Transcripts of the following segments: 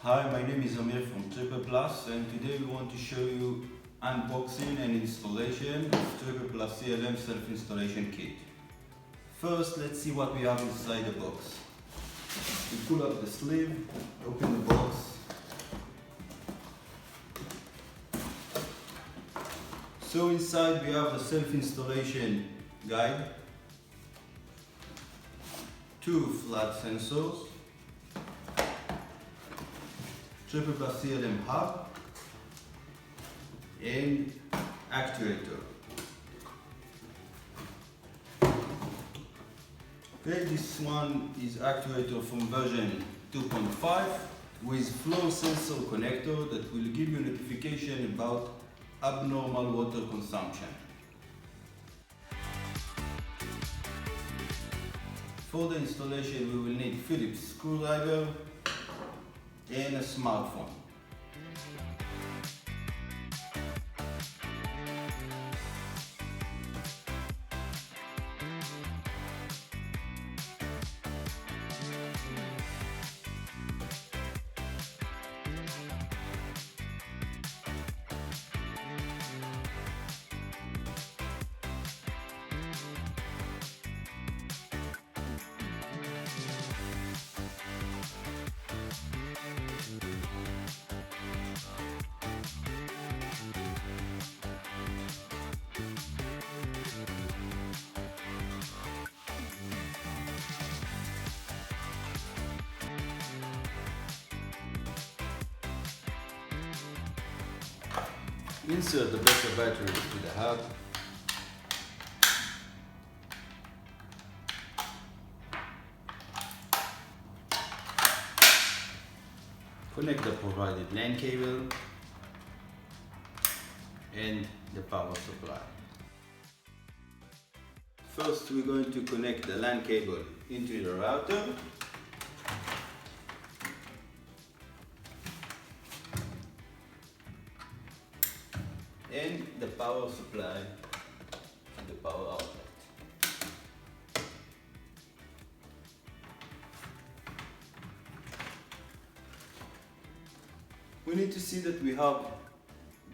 Hi, my name is Amir from Triplet, and today we want to show you unboxing and installation of Triplet CLM self-installation kit. First, let's see what we have inside the box. We pull up the sleeve, open the box. So inside we have the self-installation guide, 2 flat sensors, Triplet CLM hub, and actuator. Okay, this one is actuator from version 2.5 with flow sensor connector that will give you notification about abnormal water consumption. For the installation we will need Phillips screwdriver and a smartphone. Insert the backup battery to the hub. Connect the provided LAN cable and the power supply. First, we're going to connect the LAN cable into the router. And the power supply to the power outlet. We need to see that we have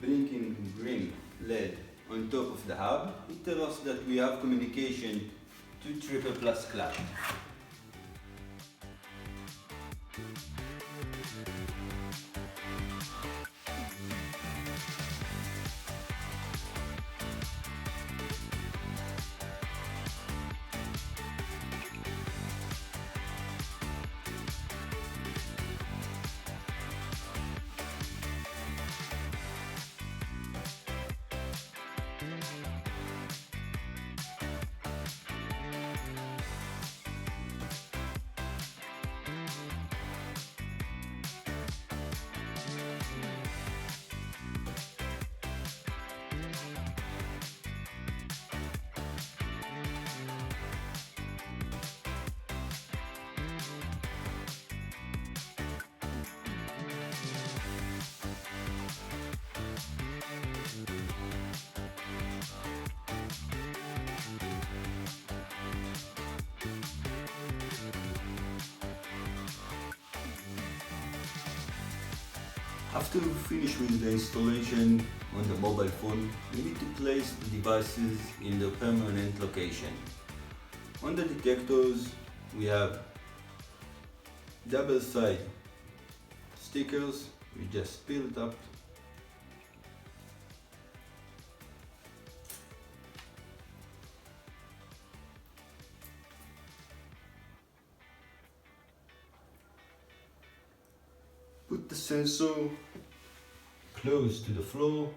blinking green LED on top of the hub. It tells us that we have communication to Triplet Cloud. After we finish with the installation on the mobile phone, we need to place the devices in the permanent location. On the detectors, we have double side stickers. We just peel it up. Put the sensor close to the floor,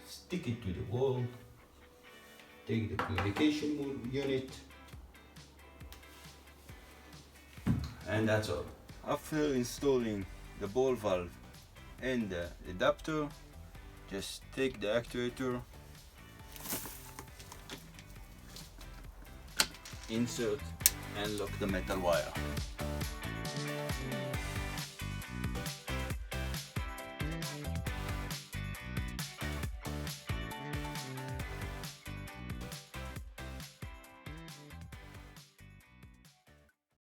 stick it to the wall, take the communication unit, and that's all. After installing the ball valve and the adapter, just take the actuator, insert, and lock the metal wire.